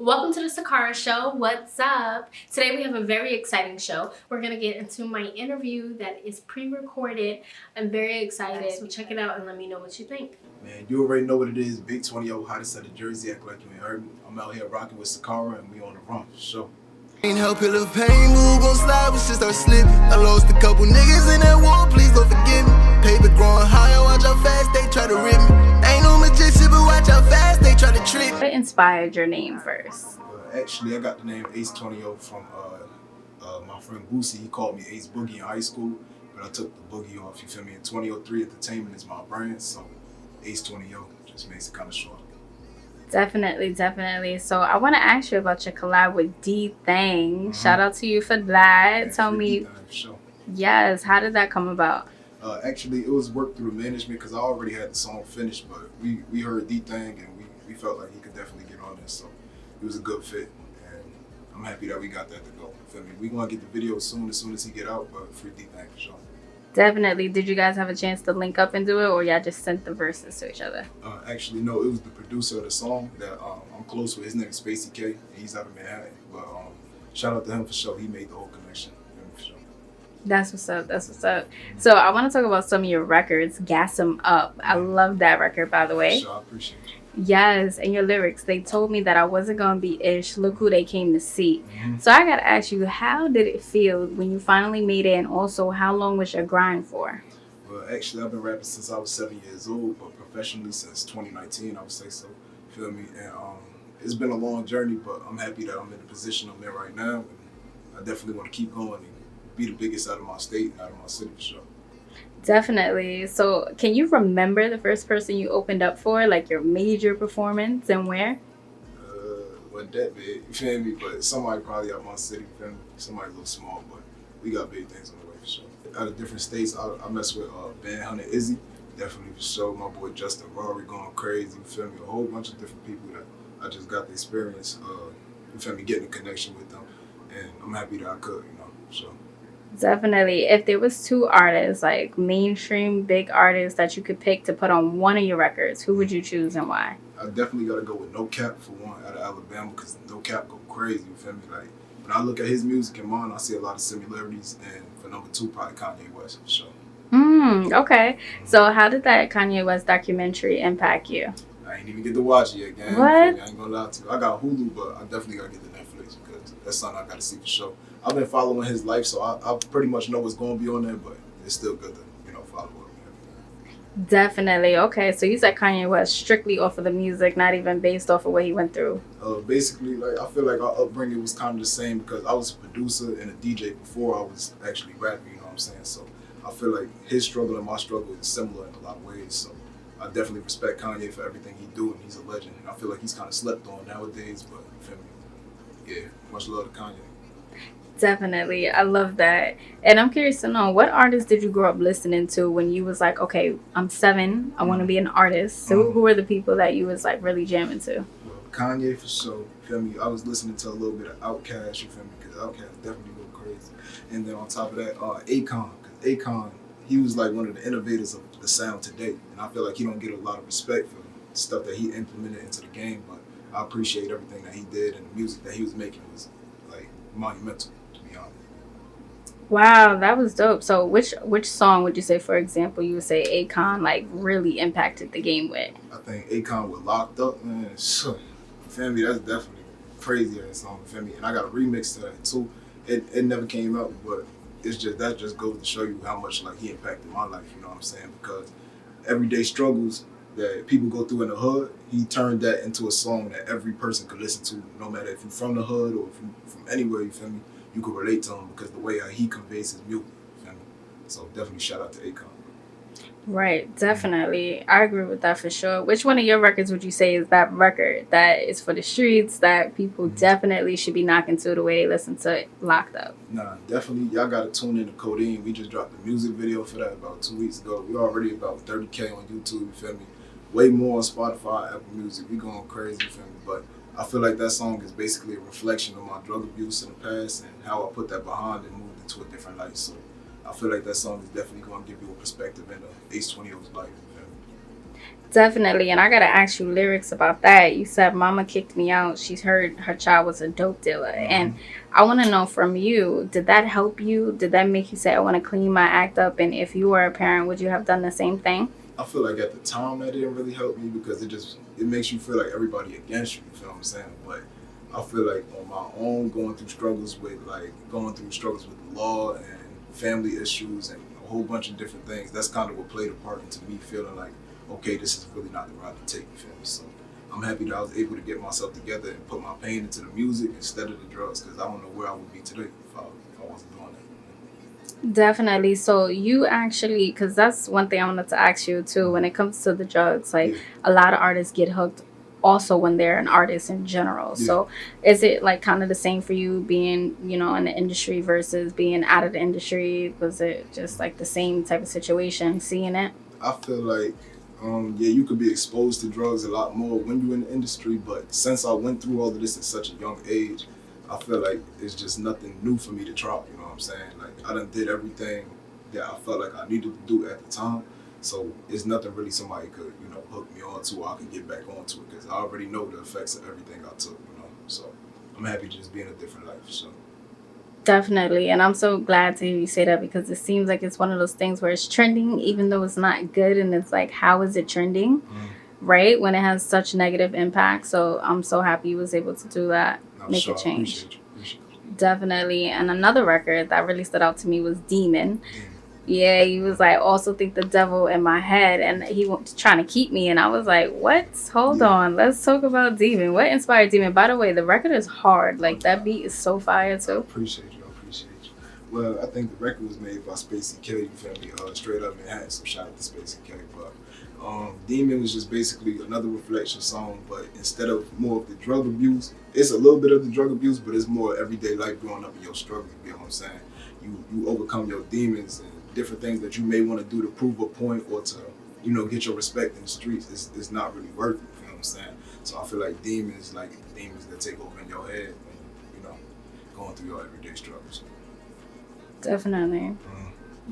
Welcome to the Sicarah Show. What's up? Today we have a very exciting show. We're going to get into my interview that is pre-recorded. I'm very excited. So check it out and let me know what you think. Man, you already know what it is. Big 20O, hottest out of Jersey. Act like you ain't heard me. I'm out here rocking with Sicarah and we on the run for sure. Ain't help it if pain move, gon' slide, we should start slipping. I lost a couple niggas in that war, please don't forgive me. Paper growing higher, watch how fast they try to rip me. Ain't no magician, but watch how fast they try to trick me. What inspired your name first? Actually, I got the name Ace 20O from my friend Boosie. He called me Ace Boogie in high school, but I took the Boogie off, you feel me? And 2003 Entertainment is my brand, so Ace 20O just makes it kind of short. Definitely. So I want to ask you about your collab with Thang. Shout out to you for that. Yeah, Tell me, for sure. Yes, how did that come about? Actually, it was worked through management because I already had the song finished, but we heard Thang and we felt like he could definitely get on this, so it was a good fit, and I'm happy that we got that to go. You feel me? We gonna get the video as soon as he get out, but free Thang for sure. Definitely. Did you guys have a chance to link up and do it, or y'all just sent the verses to each other? Actually, no. It was the producer of the song that I'm close with. His name is Spacey K. He's out of Manhattan, but shout out to him for sure. He made the whole connection. For sure. That's what's up. So I want to talk about some of your records. Gas 'Em Up. I love that record, by the way. Sure, I appreciate it. Yes, and your lyrics. They told me that I wasn't gonna be ish. Look who they came to see. So I gotta ask you, how did it feel when you finally made it, and also how long was your grind for? Well, actually, I've been rapping since I was 7 years old, but professionally since 2019, I would say so. Feel me? And it's been a long journey, but I'm happy that I'm in the position I'm in right now. And I definitely want to keep going and be the biggest out of my state and out of my city for sure. Definitely. So can you remember the first person you opened up for, like your major performance, and where? Wasn't that big, you feel me? But somebody probably out my city, you feel me? Somebody a little small, but we got big things on the way for sure. Out of different states, I mess with Band Hunter Izzy, definitely for sure. My boy Justin Rory going crazy, you feel me? A whole bunch of different people that I just got the experience, you feel me, getting a connection with them. And I'm happy that I could, you know, so. Definitely. If there was two artists, like mainstream big artists that you could pick to put on one of your records, who would you choose and why? I definitely got to go with No Cap for one, out of Alabama, because No Cap go crazy, you feel me? Like, when I look at his music and mine, I see a lot of similarities, and for number two, probably Kanye West, for sure. Okay. So how did that Kanye West documentary impact you? I ain't even get to watch it yet, gang. What? I ain't gonna lie to you. I got Hulu, but I definitely gotta get the Netflix because that's something I gotta see for sure. I've been following his life, so I pretty much know what's gonna be on there, but it's still good to, follow up and everything. Definitely. Okay. So you said Kanye West strictly off of the music, not even based off of what he went through. Basically, like, I feel like our upbringing was kind of the same because I was a producer and a DJ before I was actually rapping, you know what I'm saying? So I feel like his struggle and my struggle is similar in a lot of ways, so I definitely respect Kanye for everything he do, and he's a legend. And I feel like he's kind of slept on nowadays, but you feel me? Yeah, much love to Kanye. Definitely. I love that. And I'm curious to know, what artists did you grow up listening to when you was like, okay, I'm 7, I want to be an artist? So who were the people that you was like really jamming to? Well, Kanye for sure, you feel me? I was listening to a little bit of Outkast, you feel me? Because Outkast definitely go crazy. And then on top of that, Akon, because Akon, he was like one of the innovators of the sound today. And I feel like he don't get a lot of respect for the stuff that he implemented into the game, but I appreciate everything that he did, and the music that he was making was like monumental, to be honest. Wow, that was dope. So which song would you say, for example, you would say Akon like really impacted the game with? I think Akon with Locked Up, man, you feel me? That's definitely crazy ass song, you feel me? And I got a remix to that too. It never came out, but that just goes to show you how much like he impacted my life, you know what I'm saying? Because everyday struggles that people go through in the hood, he turned that into a song that every person could listen to, no matter if you're from the hood or if you're from anywhere, you feel me? You could relate to him because the way how he conveys his music, you feel me? So definitely shout out to Akon. Right, definitely. I agree with that for sure. Which one of your records would you say is that record that is for the streets that people definitely should be knocking to the way they listen to Locked Up? Nah, definitely. Y'all got to tune in to Codeine. We just dropped a music video for that about 2 weeks ago. We already about 30K on YouTube, you feel me? Way more on Spotify, Apple Music. We going crazy, you feel me? But I feel like that song is basically a reflection of my drug abuse in the past and how I put that behind and moved into a different light. So I feel like that song is definitely going to give you a perspective into Ace 20O's life. You feel me? Definitely, and I gotta ask you lyrics about that. You said mama kicked me out. She's heard her child was a dope dealer. And I wanna know from you, did that help you? Did that make you say, I wanna clean my act up? And if you were a parent, would you have done the same thing? I feel like at the time that didn't really help me because it makes you feel like everybody against you, you feel what I'm saying? But I feel like on my own, going through struggles with the law and family issues and a whole bunch of different things, that's kind of what played a part into me feeling like, okay, this is really not the route to take, you feel me? So I'm happy that I was able to get myself together and put my pain into the music instead of the drugs, because I don't know where I would be today if I wasn't doing that. Definitely. So you actually, because that's one thing I wanted to ask you too, when it comes to the drugs, like a lot of artists get hooked also when they're an artist in general. Yeah. So is it like kind of the same for you being, you know, in the industry versus being out of the industry? Was it just like the same type of situation, seeing it? I feel like, you could be exposed to drugs a lot more when you're in the industry, but since I went through all of this at such a young age, I feel like it's just nothing new for me to try, you know what I'm saying? Like, I done did everything that I felt like I needed to do at the time, so it's nothing really somebody could, you know, hook me on to or I can get back onto it, because I already know the effects of everything I took, you know? So I'm happy to just be in a different life, so. Definitely. And I'm so glad to hear you say that because it seems like it's one of those things where it's trending, even though it's not good. And it's like, how is it trending? Right? When it has such negative impact. So I'm so happy you was able to do that, make a change. Appreciate you. Definitely. And another record that really stood out to me was Demon. Yeah, he was like, also think the devil in my head, and he was trying to keep me, and I was like, what? Hold on, let's talk about Demon. What inspired Demon? By the way, the record is hard. Like, that beat is so fire too. I appreciate you. Well, I think the record was made by Spacey K, you feel me, straight up Manhattan, so shout out to Spacey K. But Demon was just basically another reflection song, but instead of more of the drug abuse, it's a little bit of the drug abuse, but it's more everyday life growing up in your struggle, you know what I'm saying? You overcome your demons and different things that you may want to do to prove a point or to, you know, get your respect in the streets. It's not really worth it, you know what I'm saying? So I feel like demons like demons that take over in your head when, you know, going through your everyday struggles. Definitely.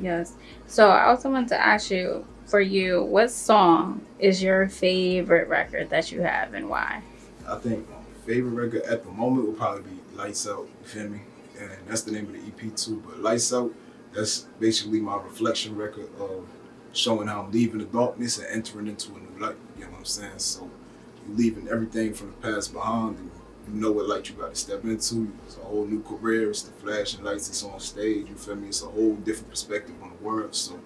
Yes. So I also wanted to ask you, for you, what song is your favorite record that you have and why? I think my favorite record at the moment would probably be Lights Out, you feel me? And that's the name of the EP too, but Lights Out, that's basically my reflection record of showing how I'm leaving the darkness and entering into a new light, you know what I'm saying? So you're leaving everything from the past behind and you know what light you got to step into. It's a whole new career, it's the flashing lights, it's on stage, you feel me? It's a whole different perspective on the world, so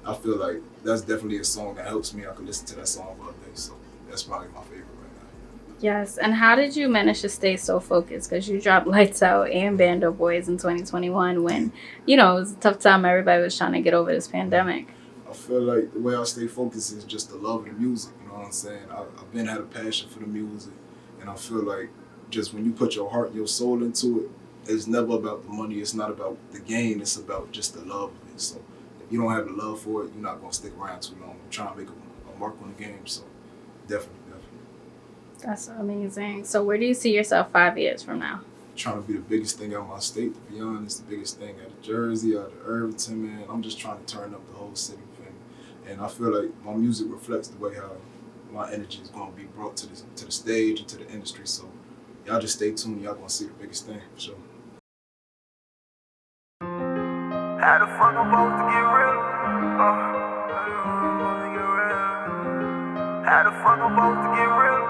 I feel like that's definitely a song that helps me. I could listen to that song all day, so that's probably my favorite right now. Yes, and how did you manage to stay so focused? Because you dropped Lights Out and Bando Boys in 2021 when, you know, it was a tough time. Everybody was trying to get over this pandemic. I feel like the way I stay focused is just the love of the music, you know what I'm saying? I've been had a passion for the music, and I feel like just when you put your heart and your soul into it, it's never about the money, it's not about the gain, it's about just the love of it. So if you don't have the love for it, you're not going to stick around too long. I'm trying to make a mark on the game, so definitely. That's amazing. So where do you see yourself 5 years from now? Trying to be the biggest thing out of my state, to be honest, the biggest thing out of Jersey, out of Irvington, man. I'm just trying to turn up the whole city, and I feel like my music reflects the way how my energy is going to be brought to the stage and to the industry, so y'all just stay tuned. Y'all gonna see the biggest thing for sure. How the fuck I'm supposed to get real? How the fuck I'm supposed to get real?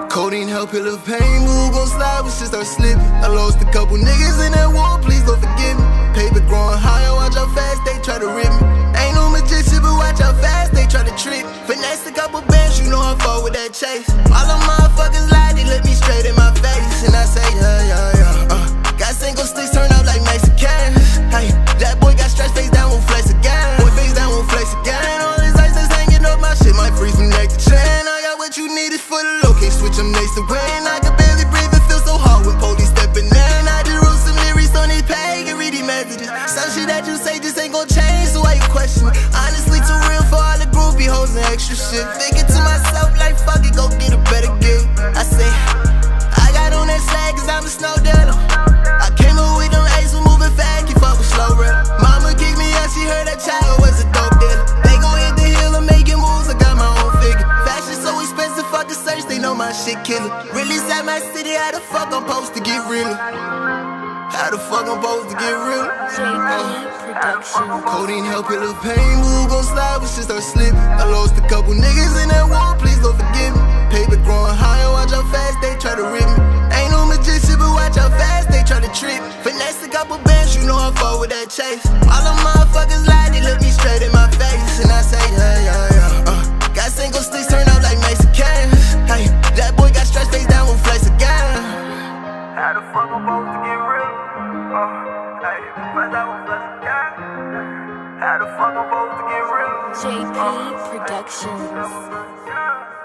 Codeine help heal the pain, move gon' slide, we should start slipping. I lost a couple niggas in that war, please don't forgive me. Paper growing higher, watch how fast they try to rip me. Ain't no magician, but watch how fast they try to trick. Finesse a couple bands, you know I'm far with that chase. All them motherfuckers lie, they look me straight in my face. And I say, yeah. Got single sticks turn out like Mexicans. Hey, that boy got stretch face down, won't flex again. Boy face down, won't flex again. All this ice that's hanging up, my shit might freeze from neck to chin. I got what you needed for the low, can't switch them next to win. I can barely breathe, it feels so hard when police stepping in. I just wrote some lyrics on this page and read these messages. Some shit that you say just ain't gon' change, so why you question it? Honestly, too real for all the groupie hoes and extra shit. Thinking to myself like, fuck it, go get a better gig. I say, I got on that slag cause I'm a snow dealer. I came up with them A's, we moving fast, keep up with slow rip. Mama kicked me out, she heard that child was a dope dealer. They gon' hit the hill and make it realer. How the fuck I'm supposed to get real? Codeine help heal the pain, move gon' slide, we should start slipping. I lost a couple niggas in that war, please don't forgive me. Paper growing higher, watch how fast they try to rip me. Ain't no magician, but watch how fast they try to trick me. Finesse a couple bands, you know I fall with that chase.